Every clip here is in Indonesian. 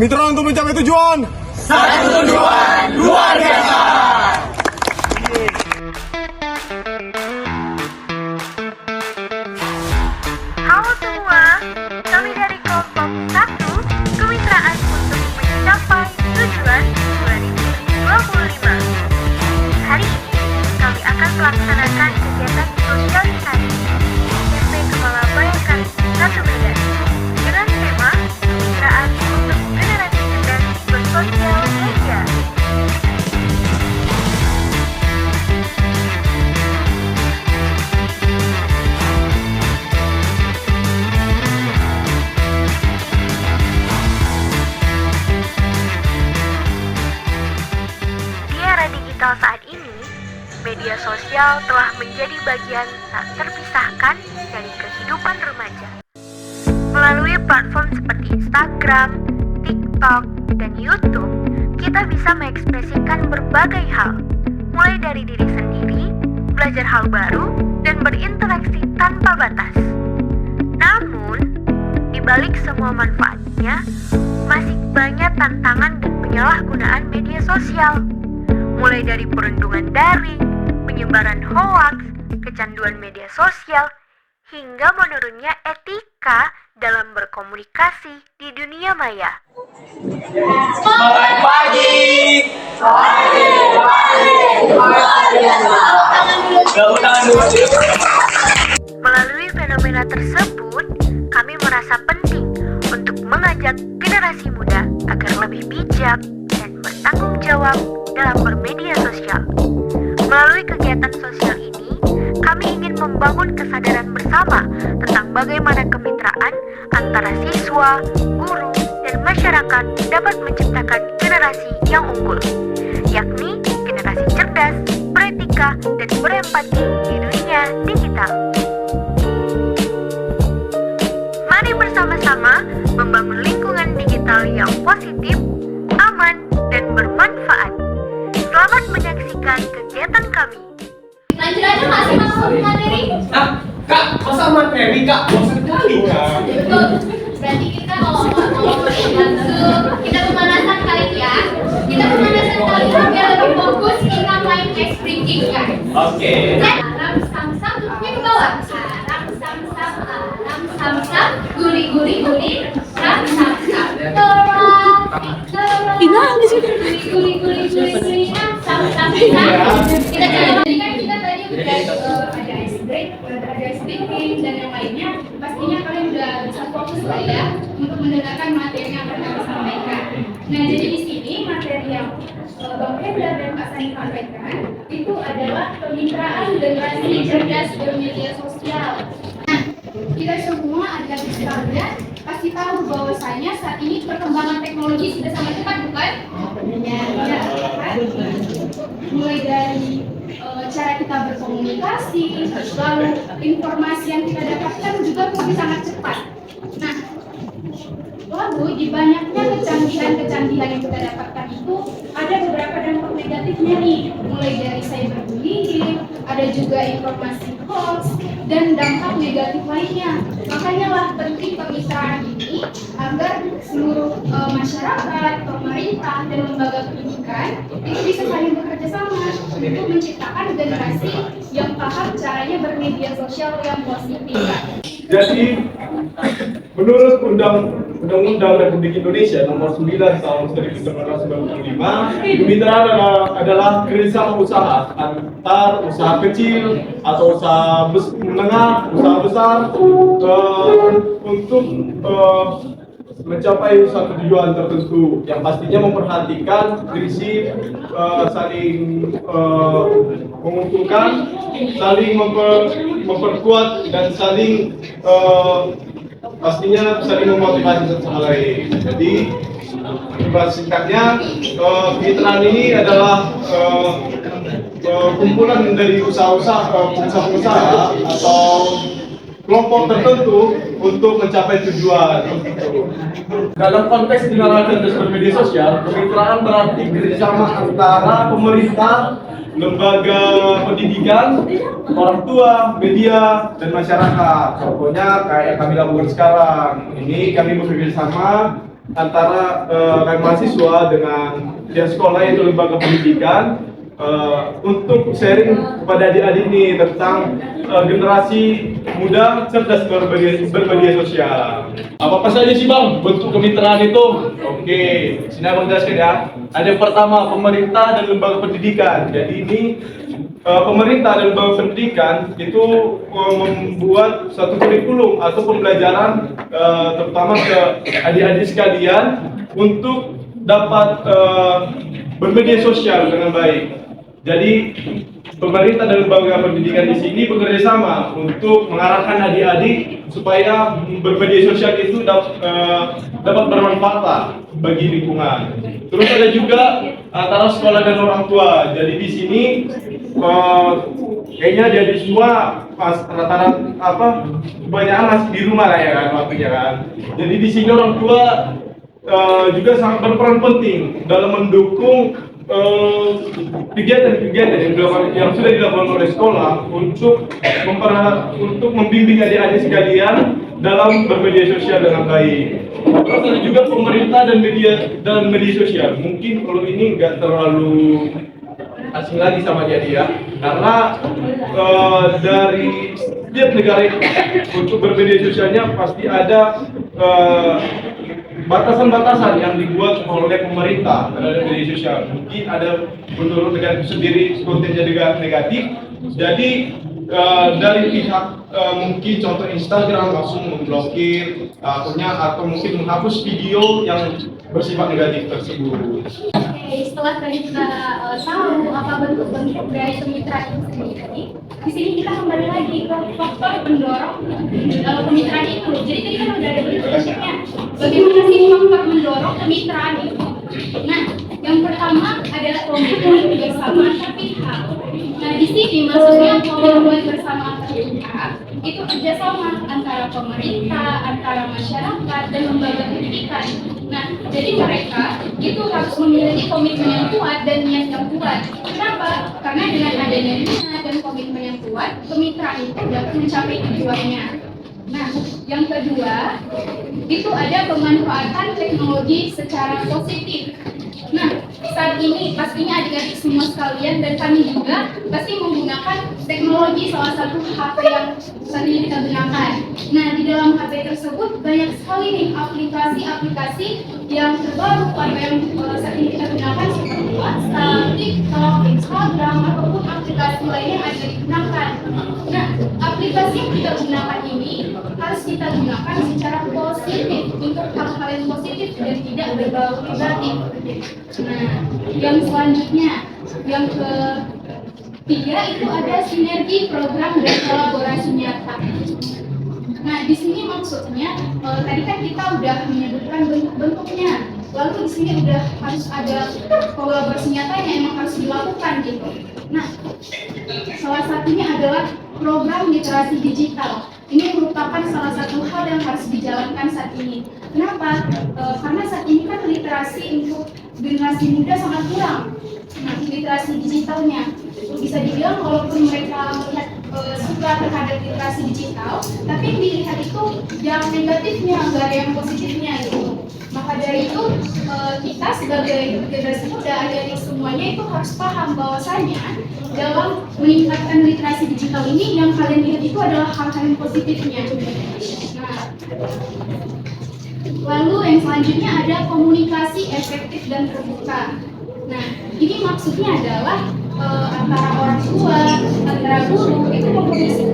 Mitra untuk mencapai tujuan. Satu tujuan luar biasa. Halo semua, kami dari kelompok 1 Kemitraan untuk Mencapai Tujuan 2025. Hari ini kami akan melaksanakan kegiatan sosialisasi SMP Kepala Bayangkari 1 Medan dengan tema Kemitraan untuk Generasi Cerdas Bersosial Media. Di era digital saat ini, media sosial telah menjadi bagian tak terpisahkan dari kehidupan remaja. Melalui platform seperti Instagram, TikTok, dan YouTube, kita bisa mengekspresikan berbagai hal, mulai dari diri sendiri, belajar hal baru, dan berinteraksi tanpa batas. Namun, di balik semua manfaatnya, masih banyak tantangan dan penyalahgunaan media sosial. Mulai dari perundungan daring, penyebaran hoaks, kecanduan media sosial, hingga menurunnya etika dalam berkomunikasi di dunia maya. Semangat pagi. Tangan dulu. Melalui fenomena tersebut, kami merasa penting untuk mengajak generasi muda agar lebih bijak dan bertanggung jawab dalam bermedia sosial. Melalui kegiatan sosial ini, kami ingin membangun kesadaran bersama tentang bagaimana kemitraan antara siswa, guru, dan masyarakat dapat menciptakan generasi yang unggul, yakni generasi cerdas, beretika, dan berempati di dunia digital. Mari bersama-sama membangun lingkungan digital yang positif, aman, dan bermanfaat. Selamat menyaksikan kegiatan kami. Lanjut aja Kak, sih masuk materi. Kak, masa materi Kak? Bosan kali Kak. Betul. Berarti kita kalau langsung kita pemanasan kali ya. Kita pemanasan kali biar lebih fokus kita main ice breaking kan. Oke. Aram sam-sam tutupnya ke bawah. Aram sam-sam, aram sam-sam, guli-guli-guli, sam-sam-sam. Dorong, dorong. Guli-guli-guli-guli, sam-sam-sam. Kita coba tadi kan kita tadi udah ada ice break, ada ice breaking dan yang lainnya. Pastinya kalian udah bisa fokus lah ya untuk mendengarkan materi yang akan kami sampaikan. Nah, jadi di sini materi yang Bang Hendra dan Kak Sani sampaikan itu adalah kemitraan generasi cerdas bermedia sosial. Nah, kita semua adik-adik sekalian pasti tahu bahwasanya saat ini perkembangan teknologi sudah sangat cepat, bukan? Ya, kan? Mulai dari cara kita berkomunikasi, lalu informasi yang kita dapatkan juga lebih sangat cepat. Nah, lalu di banyaknya kecanggihan yang kita dapatkan itu ada beberapa dampak negatifnya nih, mulai dari cyberbullying, ada juga informasi hoax dan dampak negatif lainnya. Makanya lah penting kemitraan ini agar seluruh masyarakat, pemerintah dan lembaga pendidikan itu bisa saling bekerja sama untuk menciptakan generasi yang paham caranya bermedia sosial yang positif. Jadi, menurut Undang-Undang Republik Indonesia Nomor 9 Tahun 1995, kemitraan adalah kerjasama usaha antar usaha kecil atau usaha menengah, usaha besar untuk mencapai satu tujuan tertentu yang pastinya memperhatikan prinsip saling menguntungkan, saling memperkuat dan saling pastinya saling memotivasi satu sama lain. Jadi singkatnya kemitraan ini adalah kumpulan dari usaha-usaha atau kelompok tertentu untuk mencapai tujuan. Dalam konteks generasi cerdas bermedia sosial, kemitraan berarti kerjasama antara pemerintah, lembaga pendidikan, orang tua, media, dan masyarakat. Contohnya kayak kami lakukan sekarang. Ini kami bekerja sama antara kami mahasiswa dengan pihak sekolah yaitu lembaga pendidikan untuk sharing kepada adik-adik ini tentang generasi muda cerdas bermedia sosial. Apa saja sih Bang bentuk kemitraan itu? Oke, sini Abang jelaskan ya. Ada yang pertama pemerintah dan lembaga pendidikan. Jadi ini pemerintah dan lembaga pendidikan itu membuat satu kurikulum atau pembelajaran terutama ke adik-adik sekalian untuk dapat bermedia sosial dengan baik. Jadi pemerintah dan lembaga pendidikan di sini bekerja sama untuk mengarahkan adik-adik supaya bermedia sosial itu dapat bermanfaat bagi lingkungan. Terus ada juga antara sekolah dan orang tua. Jadi di sini kayaknya jadi semua rata-rata kebanyakan masih di rumah lah ya kan waktunya kan. Jadi di sini orang tua juga sangat berperan penting dalam mendukung kegiatan-kegiatan yang sudah dilakukan oleh sekolah untuk membimbing adik-adik sekalian dalam bermedia sosial dengan baik. Terus ada juga pemerintah dan media sosial. Mungkin kalau ini nggak terlalu asing lagi sama dia karena dari setiap negara untuk bermedia sosialnya pasti ada batasan-batasan yang dibuat oleh pemerintah terhadap media sosial. Mungkin ada menurut negara itu sendiri kontennya juga negatif. Jadi dari pihak mungkin contoh Instagram langsung memblokir akunnya atau mungkin menghapus video yang bersifat negatif tersebut. Oke, setelah tadi kita tahu apa bentuk-bentuk dari kemitraan itu sendiri, di sini kita kembali lagi ke faktor pendorong kemitraan itu. Jadi tadi kan udah ada bentuk-bentuknya. Bagaimana sih faktor mendorong kemitraan itu? Nah, yang pertama adalah komitmen bersama antar pihak. Nah, di sini maksudnya komitmen bersama antar pihak itu kerjasama antara pemerintah, antara masyarakat, dan lembaga pendidikan. Nah, jadi mereka itu harus memiliki komitmen yang kuat dan niat yang kuat. Kenapa? Karena dengan adanya niat dan komitmen yang kuat, kemitraan itu dapat mencapai tujuannya. Nah, yang kedua, itu ada pemanfaatan teknologi secara positif. Nah, saat ini pastinya adik-adik semua sekalian dan kami juga pasti menggunakan teknologi salah satu HP yang saat ini kita gunakan. Nah, di dalam HP tersebut banyak sekali nih aplikasi-aplikasi yang terbaru atau yang saat ini kita gunakan seperti WhatsApp, TikTok, Instagram, ataupun aplikasi lainnya yang ada digunakan. Nah, aplikasi yang kita gunakan ini harus kita gunakan secara positif untuk hal-hal yang positif dan tidak berbau negatif. Nah, yang selanjutnya, yang ketiga itu ada sinergi program dan kolaborasi nyata. Nah, di sini maksudnya tadi kan kita udah menyebutkan bentuk-bentuknya, lalu di sini udah harus ada kolaborasi nyata yang emang harus dilakukan gitu. Nah, salah satunya adalah program literasi digital. Ini merupakan salah satu hal yang harus dijalankan saat ini. Kenapa? Karena saat ini kan literasi untuk generasi muda sangat kurang. Nah, literasi digitalnya bisa dibilang walaupun mereka melihat suka terhadap literasi digital, tapi yang dilihat itu yang negatifnya, nggak ada yang positifnya gitu. Maka dari itu kita sebagai generasi muda, adik-adik semuanya itu harus paham bahwasanya dalam meningkatkan literasi digital ini yang kalian lihat itu adalah hal-hal yang positifnya. Nah, lalu yang selanjutnya ada komunikasi efektif dan terbuka. Nah, ini maksudnya adalah antara orang tua, antara guru, itu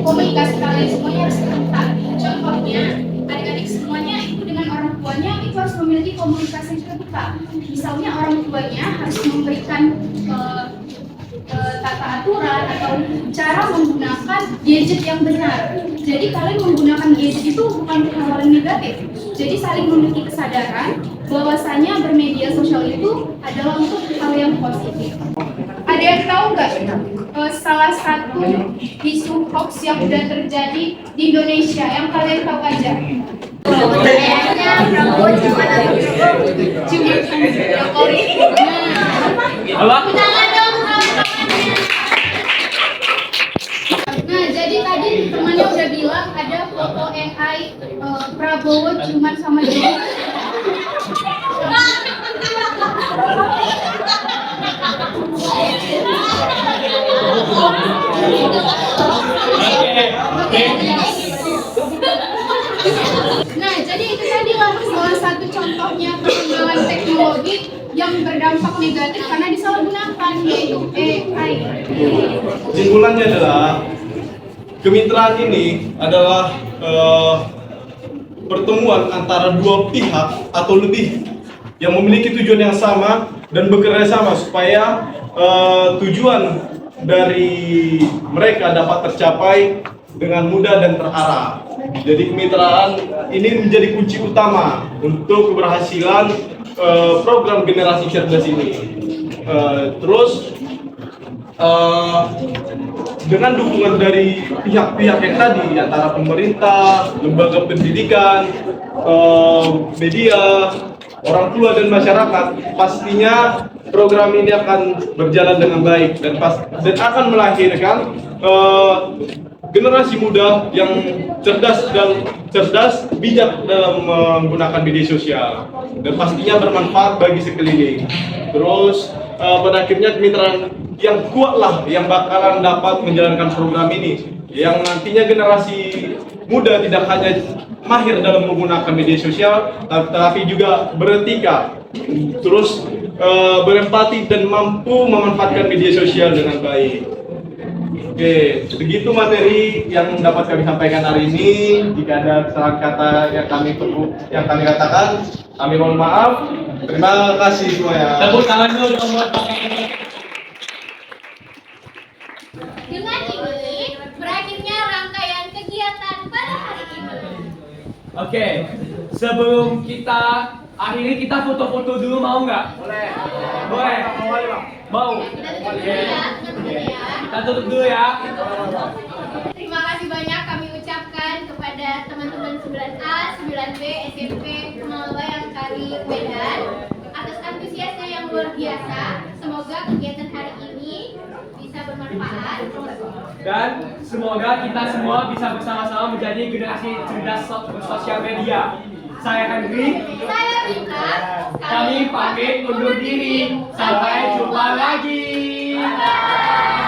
komunikasi kalian semuanya harus terbuka. Contohnya, adik-adik semuanya itu dengan orang tuanya itu harus memiliki komunikasi yang terbuka. Misalnya orang tuanya harus memberikan tata aturan atau cara menggunakan gadget yang benar. Jadi kalian menggunakan gadget itu bukan hal yang negatif. Jadi saling memiliki kesadaran bahwasanya bermedia sosial itu adalah untuk hal yang positif. Ada yang tahu nggak salah satu isu hoax yang sudah terjadi di Indonesia yang kalian tahu aja? Kayaknya Prabowo cuma Jokowi. Apa? Jangan dong. Nah, jadi tadi temannya udah bilang ada foto AI Prabowo cuman sama Jokowi. Nah, jadi itu tadilah salah satu contohnya perkembangan teknologi yang berdampak negatif karena disalahgunakan, yaitu AI. Kesimpulannya adalah kemitraan ini adalah pertemuan antara dua pihak atau lebih yang memiliki tujuan yang sama dan bekerja sama supaya tujuan dari mereka dapat tercapai dengan mudah dan terarah. Jadi kemitraan ini menjadi kunci utama untuk keberhasilan program generasi cerdas ini. Terus dengan dukungan dari pihak-pihak yang tadi antara pemerintah, lembaga pendidikan, media, orang tua dan masyarakat, pastinya program ini akan berjalan dengan baik dan akan melahirkan generasi muda yang cerdas, bijak dalam menggunakan media sosial dan pastinya bermanfaat bagi sekeliling. Terus pada akhirnya kemitraan yang kuat lah yang bakalan dapat menjalankan program ini, yang nantinya generasi muda tidak hanya mahir dalam menggunakan media sosial, tetapi juga beretika, terus berempati dan mampu memanfaatkan media sosial dengan baik. Oke, begitu materi yang dapat kami sampaikan hari ini. Jika ada kesalahan kata yang kami katakan, kami mohon maaf. Terima kasih semuanya. Tepuk tangan dulu dong buat Dengan ini, berakhirnya rangkaian kegiatan pada hari ini. Oke, sebelum kita akhiri kita foto-foto dulu, mau nggak? Boleh. Boleh. Mau. Kita tutup dulu ya. Terima kasih banyak kami ucapkan kepada teman-teman 9A, 9B, SMP Kemawai Kari Medan atas antusiasnya yang luar biasa. Semoga kegiatan hari ini bisa bermanfaat Dan semoga kita semua bisa bersama-sama menjadi generasi cerdas sosial media. Saya Henry. Saya Rita. Kami pamit undur diri. Sampai jumpa lagi. Bye.